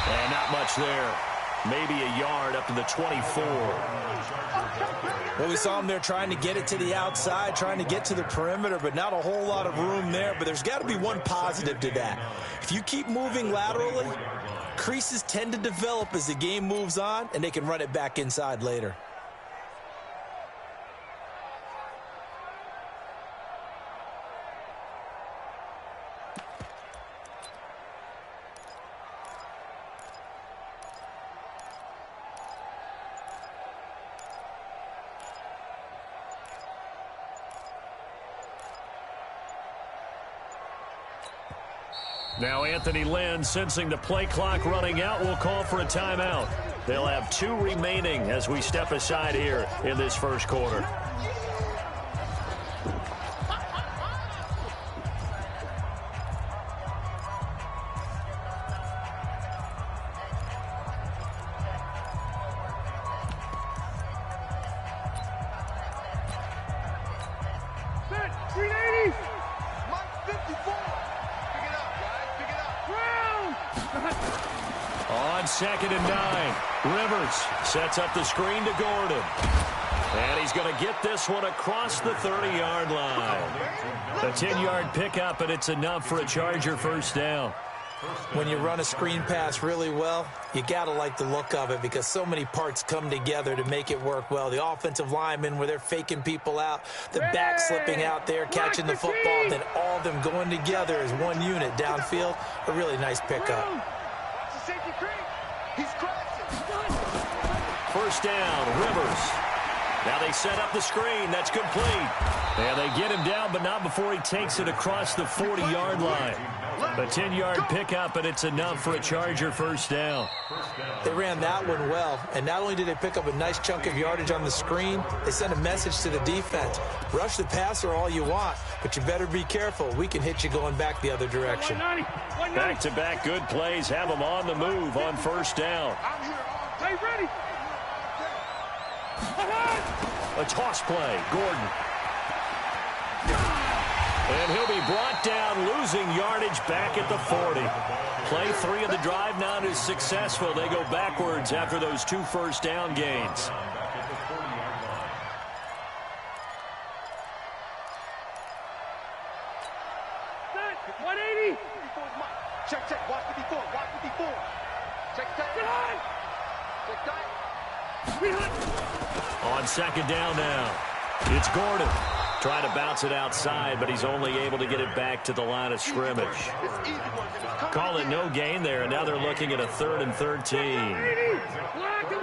And not much there. Maybe a yard up to the 24. Well, we saw him there trying to get it to the outside, trying to get to the perimeter, but not a whole lot of room there. But there's got to be one positive to that. If you keep moving laterally, creases tend to develop as the game moves on, and they can run it back inside later. Now Anthony Lynn, sensing the play clock running out, will call for a timeout. They'll have 2 remaining as we step aside here in this first quarter. Second and 9. Rivers sets up the screen to Gordon. And he's going to get this one across the 30-yard line. A 10-yard pickup, and it's enough for a Charger first down. When you run a screen pass really well, you got to like the look of it because so many parts come together to make it work well. The offensive linemen where they're faking people out, the back slipping out there, catching the football, then all of them going together as one unit downfield. A really nice pickup. First down, Rivers. Now they set up the screen. That's complete. And they get him down, but not before he takes it across the 40-yard line. A 10-yard pickup, and it's enough for a Charger first down. They ran that one well, and not only did they pick up a nice chunk of yardage on the screen, they sent a message to the defense. Rush the passer all you want, but you better be careful. We can hit you going back the other direction. Back-to-back good plays have them on the move on first down. Hey, ready. A toss play, Gordon. And he'll be brought down, losing yardage back at the 40. Play 3 of the drive not as successful. They go backwards after those 2 first down gains. Set, 180. Check, watch the before, Check. On second down now, it's Gordon. Trying to bounce it outside, but he's only able to get it back to the line of scrimmage. Call it no gain there, and now they're looking at a 3rd and 13. Block 11.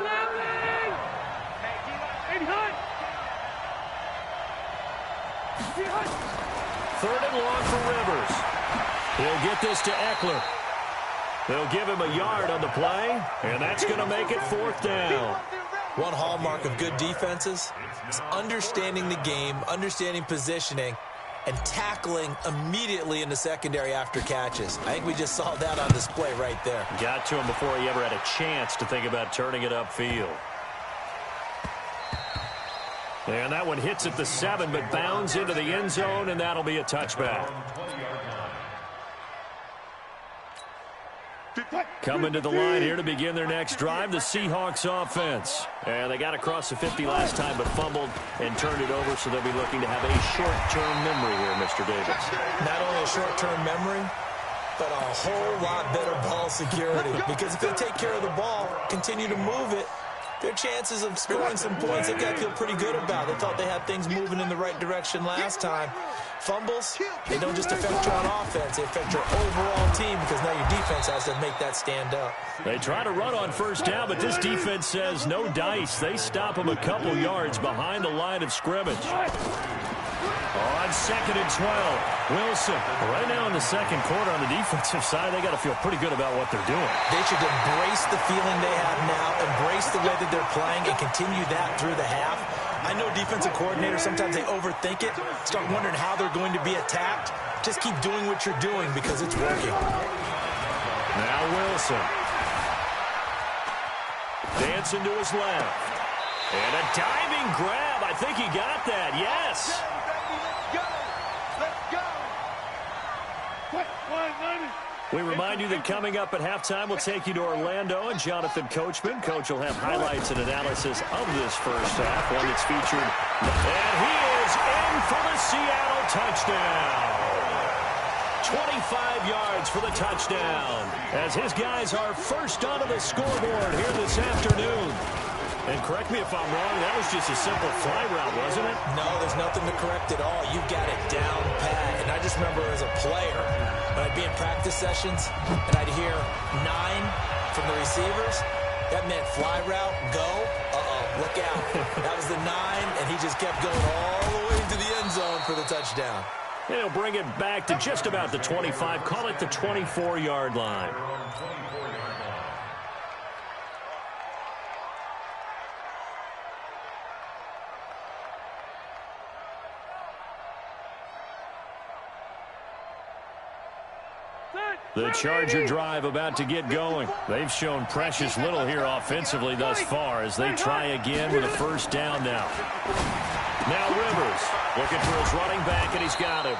3rd and long for Rivers. He'll get this to Eckler. They'll give him a yard on the play, and that's going to make it 4th down. One hallmark of good defenses is understanding the game, understanding positioning, and tackling immediately in the secondary after catches. I think we just saw that on display right there. Got to him before he ever had a chance to think about turning it upfield. And that one hits at the 7, but bounds into the end zone, and that'll be a touchback. Coming to the line here to begin their next drive, the Seahawks offense. And they got across the 50 last time, but fumbled and turned it over, so they'll be looking to have a short-term memory here, Mr. Davis. Not only a short-term memory, but a whole lot better ball security. Because if they take care of the ball, continue to move it, their chances of scoring some points, they've got to feel pretty good about. They thought they had things moving in the right direction last time. Fumbles, they don't just affect you on offense, they affect your overall team because now your defense has to make that stand up. They try to run on first down, but this defense says no dice. They stop them a couple yards behind the line of scrimmage. On 2nd and 12, Wilson. Right now in the second quarter on the defensive side, they got to feel pretty good about what they're doing. They should embrace the feeling they have now, embrace the way that they're playing, and continue that through the half. I know defensive coordinators, sometimes they overthink it, start wondering how they're going to be attacked. Just keep doing what you're doing because it's working. Now Wilson. Dancing to his left. And a diving grab. I think he got that. Yes. Let's go. We remind you that coming up at halftime, we'll take you to Orlando and Jonathan Coachman. Coach will have highlights and analysis of this first half, one that's featured. And he is in for the Seattle touchdown. 25 yards for the touchdown, as his guys are first onto the scoreboard here this afternoon. And correct me if I'm wrong, that was just a simple fly route, wasn't it? No, there's nothing to correct at all. You've got it down pat. And I just remember as a player, when I'd be in practice sessions and I'd hear 9 from the receivers, that meant fly route, go, look out. That was the 9, and he just kept going all the way to the end zone for the touchdown. And he'll bring it back to just about the 25, call it the 24-yard line. The Charger drive about to get going. They've shown precious little here offensively thus far as they try again with a first down now. Now Rivers looking for his running back, and he's got him.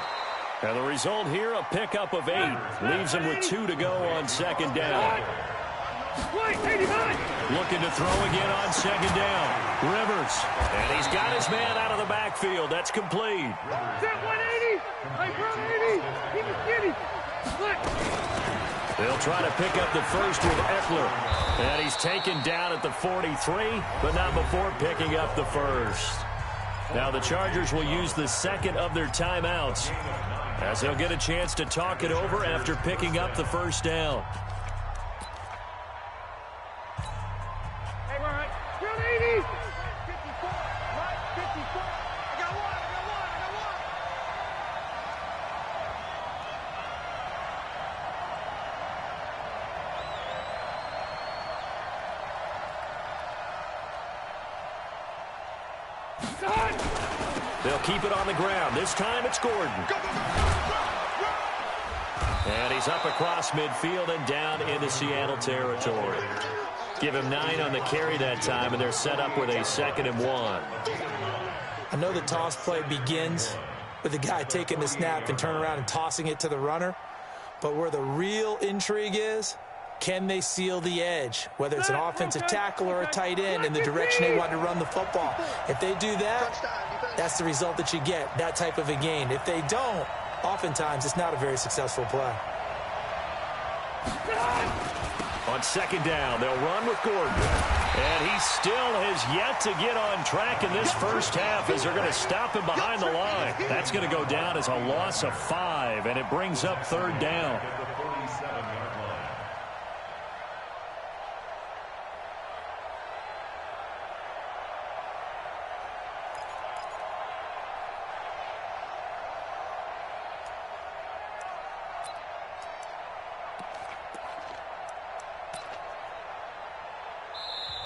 And the result here, a pickup of 8. Leaves him with 2 to go on second down. Looking to throw again on second down. Rivers. And he's got his man out of the backfield. That's complete. Set 180. I brought 80. He was skinny. They'll try to pick up the first with Eckler. And he's taken down at the 43, but not before picking up the first. Now the Chargers will use the second of their timeouts, as they'll get a chance to talk it over after picking up the first down. Hey, we're right. 80. 54, right, 54. I got one. They'll keep it on the ground. This time it's Gordon. And he's up across midfield and down into Seattle territory. Give him 9 on the carry that time, and they're set up with a 2nd and 1. I know the toss play begins with the guy taking the snap and turning around and tossing it to the runner. But where the real intrigue is, can they seal the edge, whether it's an offensive tackle or a tight end, in the direction they want to run the football? If they do that, that's the result that you get, that type of a gain. If they don't, oftentimes it's not a very successful play. On second down, they'll run with Gordon. And he still has yet to get on track in this first half, as they're going to stop him behind the line. That's going to go down as a loss of 5, and it brings up 3rd down.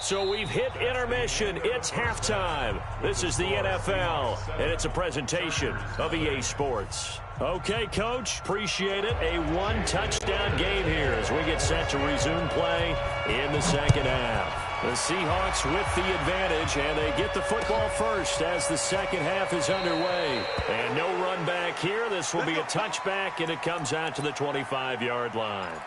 So we've hit intermission. It's halftime. This is the NFL, and it's a presentation of EA Sports. Okay, Coach, appreciate it. A 1-touchdown game here as we get set to resume play in the second half. The Seahawks with the advantage, and they get the football first as the second half is underway. And no run back here. This will be a touchback, and it comes out to the 25-yard line.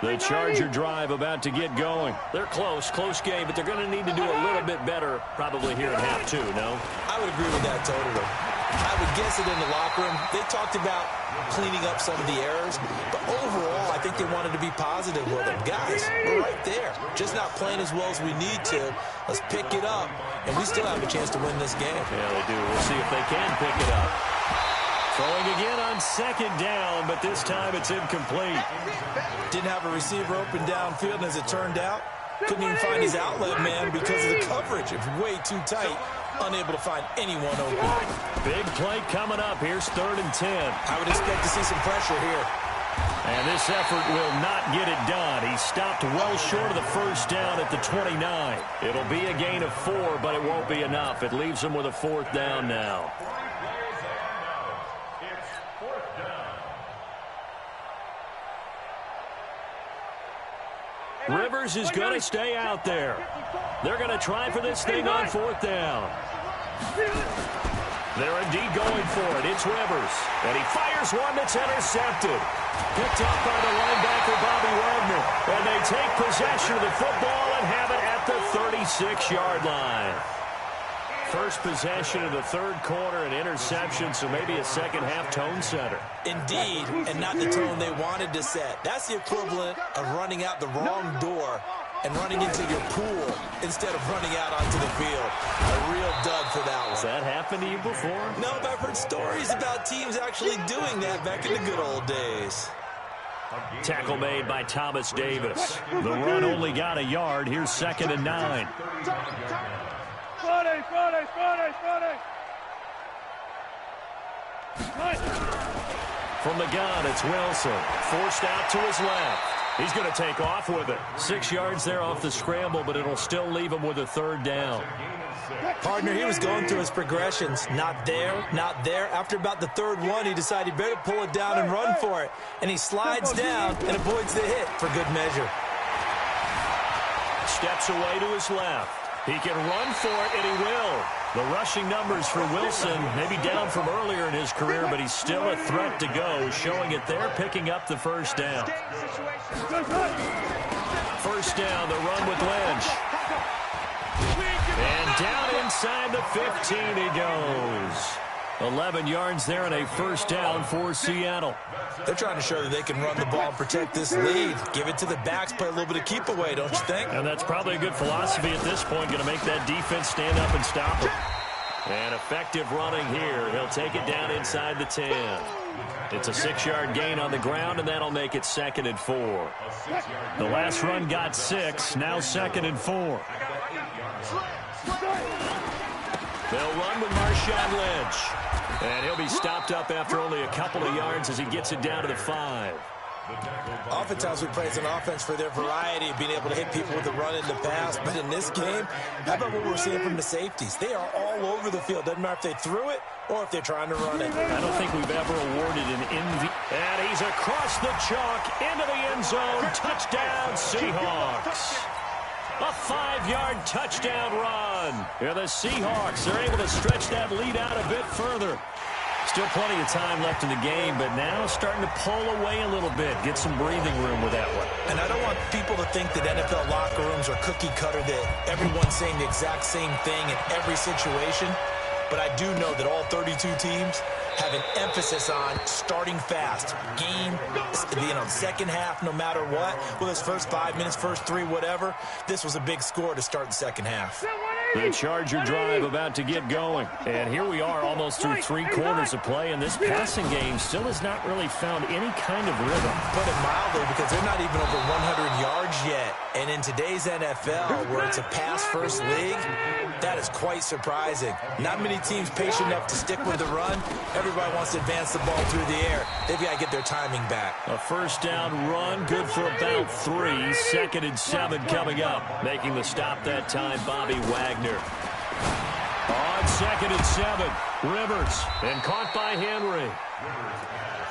The Charger drive about to get going. They're close game, but they're going to need to do a little bit better probably here in half 2, no? I would agree with that totally. I would guess it in the locker room. They talked about cleaning up some of the errors, but overall, I think they wanted to be positive with them. Guys, we're right there. Just not playing as well as we need to. Let's pick it up, and we still have a chance to win this game. Yeah, they do. We'll see if they can pick it up. Throwing again on second down, but this time it's incomplete. Didn't have a receiver open downfield, and as it turned out, couldn't even find his outlet man because of the coverage. It's way too tight, unable to find anyone open. Big play coming up. Here's 3rd and 10. I would expect to see some pressure here. And this effort will not get it done. He stopped well short of the first down at the 29. It'll be a gain of 4, but it won't be enough. It leaves him with a 4th down now. Rivers is going to stay out there. They're going to try for this thing on 4th down. They're indeed going for it. It's Rivers. And he fires one that's intercepted. Picked up by the linebacker, Bobby Wagner. And they take possession of the football and have it at the 36-yard line. First possession of the third quarter, an interception, so maybe a second-half tone setter. Indeed, and not the tone they wanted to set. That's the equivalent of running out the wrong door and running into your pool instead of running out onto the field. A real dud for that one. Has that happened to you before? No, but I've heard stories about teams actually doing that back in the good old days. Tackle made by Thomas Davis. The run only got a yard. Here's 2nd and 9. Friday. From the gun, it's Wilson. Forced out to his left. He's going to take off with it. 6 yards there off the scramble, but it'll still leave him with a 3rd down. Partner, he was going through his progressions. Not there, not there. After about the 3rd one, he decided he better pull it down and run for it. And he slides down and avoids the hit for good measure. Steps away to his left. He can run for it, and he will. The rushing numbers for Wilson may be down from earlier in his career, but he's still a threat to go, showing it there, picking up the 1st down. 1st down, the run with Lynch. And down inside the 15 he goes. 11 yards there and a 1st down for Seattle. They're trying to show that they can run the ball and protect this lead. Give it to the backs, play a little bit of keep away, don't you think? And that's probably a good philosophy at this point, going to make that defense stand up and stop him. And effective running here. He'll take it down inside the 10. It's a 6-yard gain on the ground, and that'll make it 2nd and 4. The last run got 6, now 2nd and 4. They'll run with Marshawn Lynch. And he'll be stopped up after only a couple of yards as he gets it down to the 5. Oftentimes we praise an offense for their variety of being able to hit people with the run in the pass. But in this game, how about what we're seeing from the safeties? They are all over the field. Doesn't matter if they threw it or if they're trying to run it. I don't think we've ever awarded an MVP. And he's across the chalk into the end zone. Touchdown, Seahawks. A 5-yard touchdown run. Yeah, the Seahawks are able to stretch that lead out a bit further. Still plenty of time left in the game, but now starting to pull away a little bit. Get some breathing room with that one. And I don't want people to think that NFL locker rooms are cookie cutter, that everyone's saying the exact same thing in every situation. But I do know that all 32 teams have an emphasis on starting fast. Game, second half, no matter what. Well, it's first 5 minutes, first 3, whatever. This was a big score to start the second half. The Charger drive about to get going. And here we are almost through 3 quarters of play, and this passing game still has not really found any kind of rhythm. Put it mildly, because they're not even over 100 yards yet. And in today's NFL, where it's a pass-first league, that is quite surprising. Not many teams patient enough to stick with the run. Everybody wants to advance the ball through the air. They've got to get their timing back. A 1st down run, good for about 3. 2nd and 7 coming up. Making the stop that time, Bobby Wagner. On 2nd and 7, Rivers, and caught by Henry.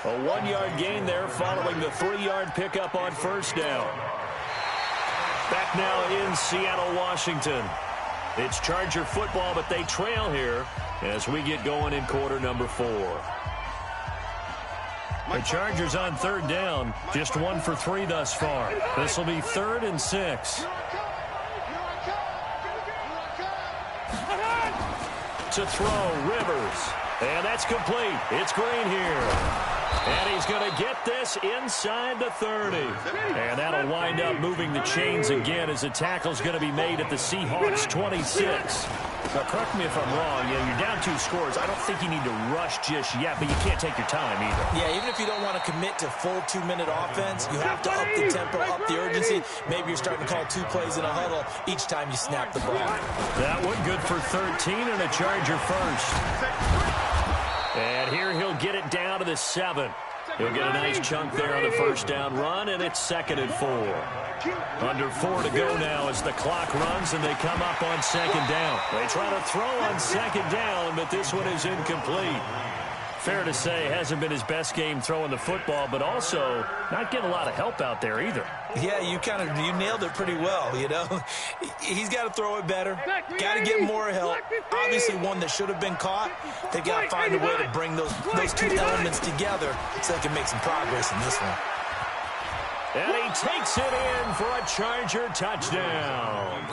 A 1-yard gain there following the 3-yard pickup on 1st down. Back now in Seattle, Washington. It's Charger football, but they trail here as we get going in quarter number 4. The Chargers on 3rd down, just 1 for 3 thus far. This will be 3rd and 6. To throw, Rivers. And that's complete. It's Green here. And he's going to get this inside the 30. And that'll wind up moving the chains again as the tackle's going to be made at the Seahawks 26. Now, correct me if I'm wrong. You're down 2 scores. I don't think you need to rush just yet, but you can't take your time either. Yeah, even if you don't want to commit to full 2-minute offense, you have to up the tempo, up the urgency. Maybe you're starting to call 2 plays in a huddle each time you snap the ball. That one good for 13 and a Charger first. And here he'll get it down to the 7. He'll get a nice chunk there on the 1st down run, and it's 2nd and 4. Under 4 to go now as the clock runs, and they come up on 2nd down. They try to throw on 2nd down, but this one is incomplete. Fair to say, hasn't been his best game throwing the football, but also not getting a lot of help out there either. Yeah, you nailed it pretty well, you know. He's got to throw it better, got to get more help. Obviously one that should have been caught. They've got to find a way to bring those two elements together so they can make some progress in this one. And he takes it in for a Charger touchdown.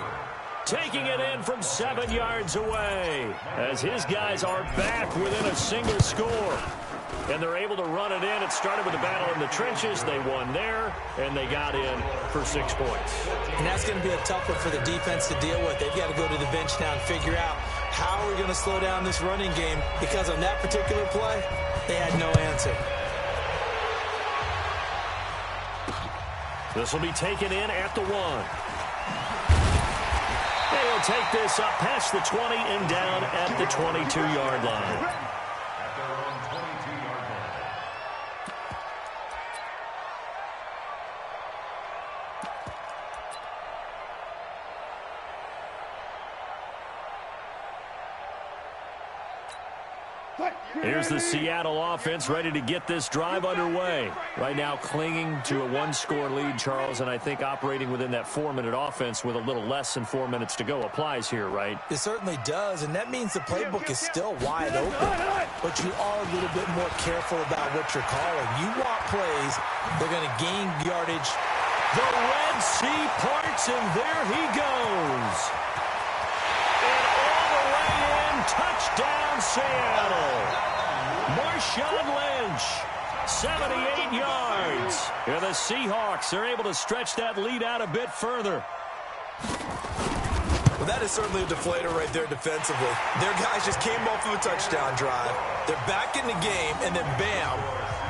Taking it in from 7 yards away as his guys are back within a single score. And they're able to run it in. It started with a battle in the trenches. They won there, and they got in for 6 points. And that's going to be a tough one for the defense to deal with. They've got to go to the bench now and figure out how we're going to slow down this running game, because on that particular play, they had no answer. This will be taken in at the 1. They'll take this up past the 20 and down at the 22-yard line. Here's the Seattle offense ready to get this drive underway. Right now clinging to a 1-score lead, Charles, and I think operating within that 4-minute offense with a little less than 4 minutes to go applies here, right? It certainly does, and that means the playbook is still wide open. But you are a little bit more careful about what you're calling. You want plays, they're going to gain yardage. The Red Sea parts, and there he goes. And all the way in, touchdown Seattle. Marshawn Lynch, 78 yards. And the Seahawks are able to stretch that lead out a bit further. Well, that is certainly a deflator right there defensively. Their guys just came off of a touchdown drive. They're back in the game, and then bam,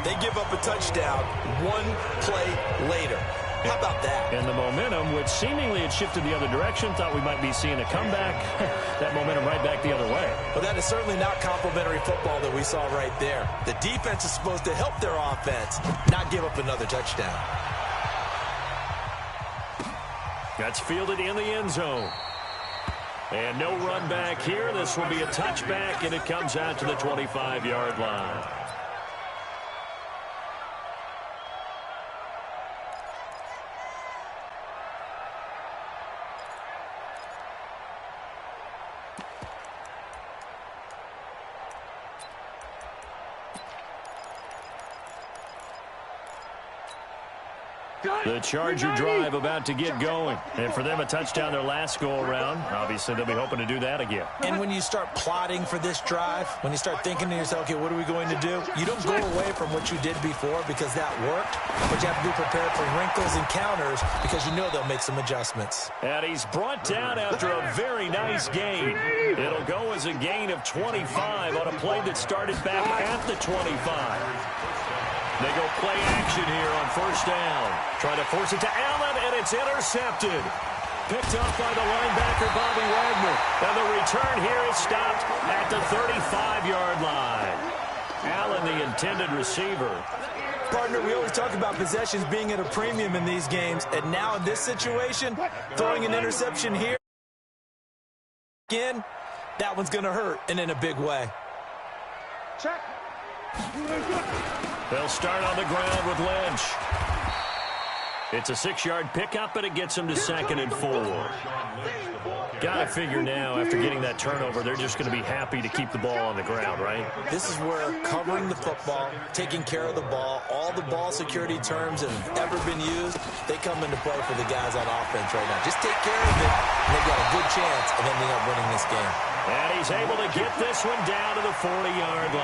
they give up a touchdown 1 play later. How about that? And the momentum, which seemingly had shifted the other direction, thought we might be seeing a comeback. That momentum right back the other way. Well, that is certainly not complimentary football that we saw right there. The defense is supposed to help their offense, not give up another touchdown. That's fielded in the end zone. And no run back here. This will be a touchback, and it comes out to the 25-yard line. The Charger drive about to get going. And for them, a touchdown their last go-around. Obviously, they'll be hoping to do that again. And when you start plotting for this drive, when you start thinking to yourself, okay, what are we going to do? You don't go away from what you did before because that worked, but you have to be prepared for wrinkles and counters because you know they'll make some adjustments. And he's brought down after a very nice gain. It'll go as a gain of 25 on a play that started back at the 25. They go play action here on first down. Trying to force it to Allen, and it's intercepted. Picked off by the linebacker, Bobby Wagner. And the return here is stopped at the 35-yard line. Allen, the intended receiver. Partner, we always talk about possessions being at a premium in these games, and now in this situation, throwing an interception here, again, that one's going to hurt, and in a big way. Check. They'll start on the ground with Lynch. It's a 6-yard pickup, and it gets them to 2nd and 4. Got to figure now, after getting that turnover, they're just going to be happy to keep the ball on the ground, right? This is where covering the football, taking care of the ball, all the ball security terms that have ever been used, they come into play for the guys on offense right now. Just take care of it, and they've got a good chance of ending up winning this game. And he's able to get this one down to the 40-yard line.